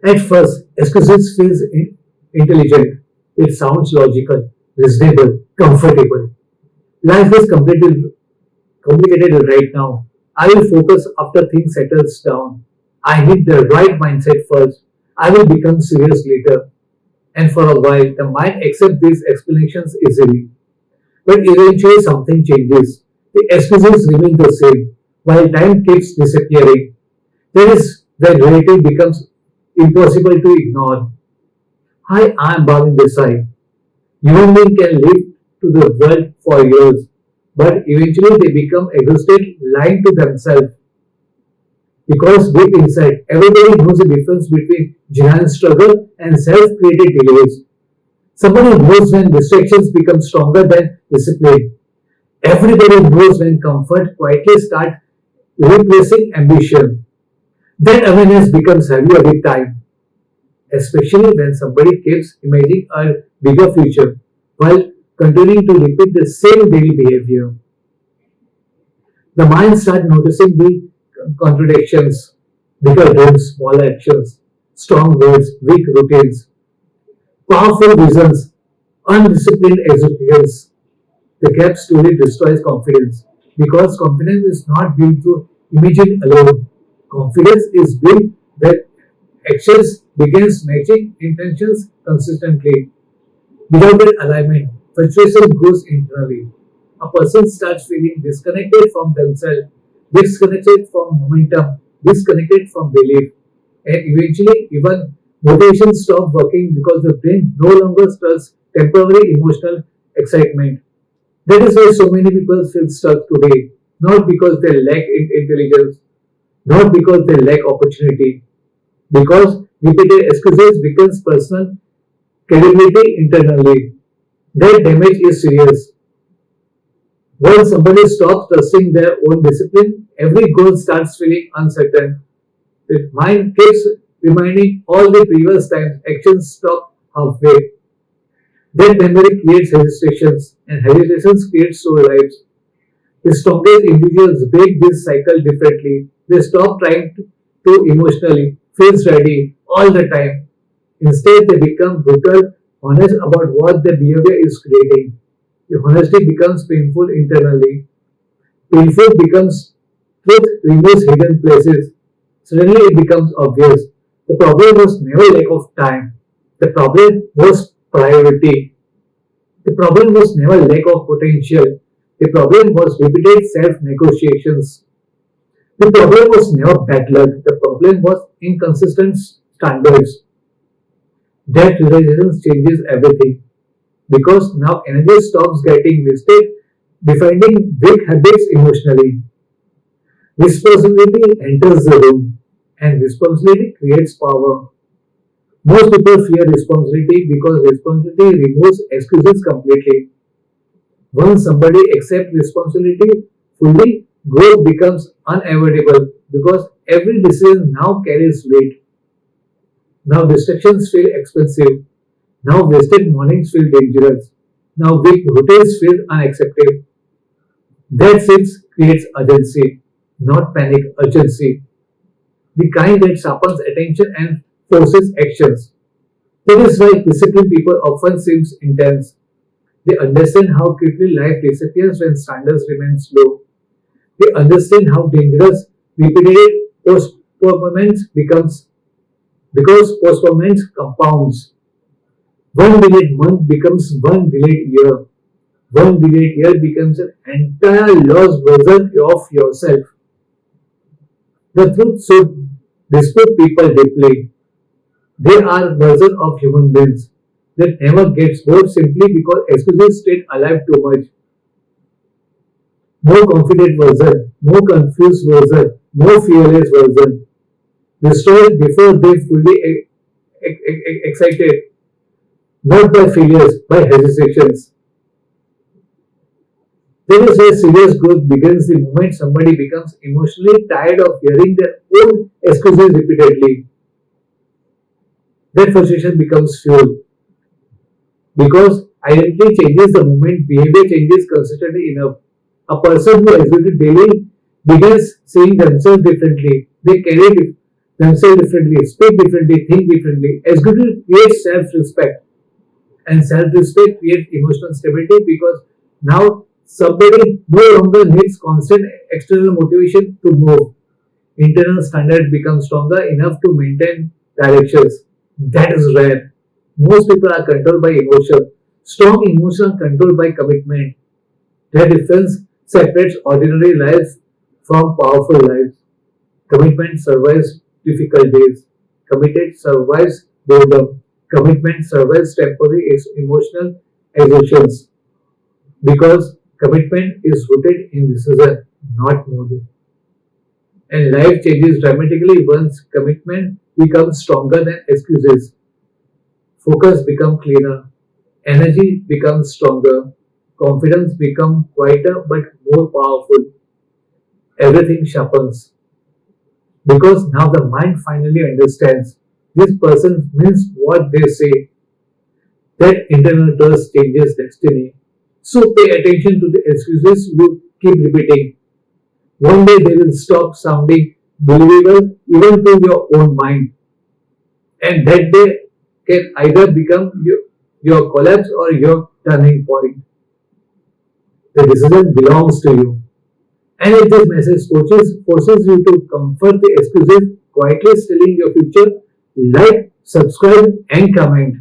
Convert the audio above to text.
At first, excuses feels intelligent. It sounds logical, reasonable, comfortable. Life is complicated right now. I will focus after things settles down. I need the right mindset first. I will become serious later. And for a while, the mind accepts these explanations easily. But eventually something changes. The excuses remain the same, while time keeps disappearing. There is when reality becomes impossible to ignore. Hi, I am Bhavindesai. Human beings can live to the world for years, but eventually they become exhausted, lying to themselves. Because deep inside, everybody knows the difference between genuine struggle and self-created delays. Somebody knows when distractions become stronger than discipline. Everybody knows when comfort quietly starts replacing ambition. That awareness becomes heavier with time, especially when somebody keeps imagining a bigger future while continuing to repeat the same daily behavior. The mind starts noticing the contradictions, bigger dreams, small actions, strong words, weak routines, powerful visions, undisciplined executions. The gap slowly destroys confidence because confidence is not built through imaging alone. Confidence is built when actions begins matching intentions consistently. Without that alignment, frustration grows internally. A person starts feeling disconnected from themselves, disconnected from momentum, disconnected from belief, and eventually even motivation stops working because the brain no longer stirs temporary emotional excitement. That is why so many people feel stuck today, not because they lack intelligence, not because they lack opportunity, because repeated excuses becomes personal credibility internally. That damage is serious. Once somebody stops trusting their own discipline, every goal starts feeling uncertain. The mind keeps reminding all the previous times actions stop halfway. That memory creates hesitations, and hesitations create sore lives. The strongest individuals break this cycle differently. They stop trying to emotionally, feels ready all the time. Instead, they become brutal, honest about what their behavior is creating. The honesty becomes painful internally. Painful becomes truth removes hidden places. Suddenly it becomes obvious. The problem was never lack of time. The problem was priority. The problem was never lack of potential. The problem was repeated self-negotiations. The problem was never bad luck. The problem was inconsistent standards. That realization changes everything because now energy stops getting wasted defining weak habits emotionally. Responsibility enters the room and responsibility creates power. Most people fear responsibility because responsibility removes excuses completely. Once somebody accepts responsibility fully, growth becomes unavoidable because every decision now carries weight. Now distractions feel expensive. Now wasted mornings feel dangerous. Now weak routines feel unacceptable. That shift creates urgency, not panic, urgency. The kind that sharpens attention and forces actions. That is why disciplined people often seems intense. They understand how quickly life disappears when standards remain low. They understand how dangerous repeated postponements becomes because postponements compounds. One delayed month becomes one delayed year. One delayed year becomes an entire lost version of yourself. The truth should dispute people deeply. They are versions of human beings that never gets bored simply because excuses stayed alive too much. No confident version, no confused version, no fearless version. Destroyed before they fully excited, not by failures, by hesitations. That is where serious growth begins the moment somebody becomes emotionally tired of hearing their own excuses repeatedly. That frustration becomes fuel because identity changes the moment behavior changes consistently enough. A person who executes daily begins seeing themselves differently. They carry themselves differently, speak differently, think differently. Executive creates self-respect, and self-respect creates emotional stability because now somebody no longer needs constant external motivation to move. Internal standard becomes stronger enough to maintain directions. That is rare. Most people are controlled by emotion. Strong emotion controlled by commitment. The difference separates ordinary lives from powerful lives. Commitment survives difficult days. Committed survives boredom. Commitment survives temporary emotional exhaustions because commitment is rooted in decision, not motive. And life changes dramatically once commitment becomes stronger than excuses. Focus becomes clearer, energy becomes stronger, confidence becomes quieter but more powerful. Everything sharpens because now the mind finally understands this person means what they say. That internal trust changes destiny. So pay attention to the excuses you keep repeating. One day they will stop sounding believable even to your own mind. And that day can either become your collapse or your turning point. The decision belongs to you. And if this message forces you to comfort the excuses, quietly stealing your future, like, subscribe, and comment.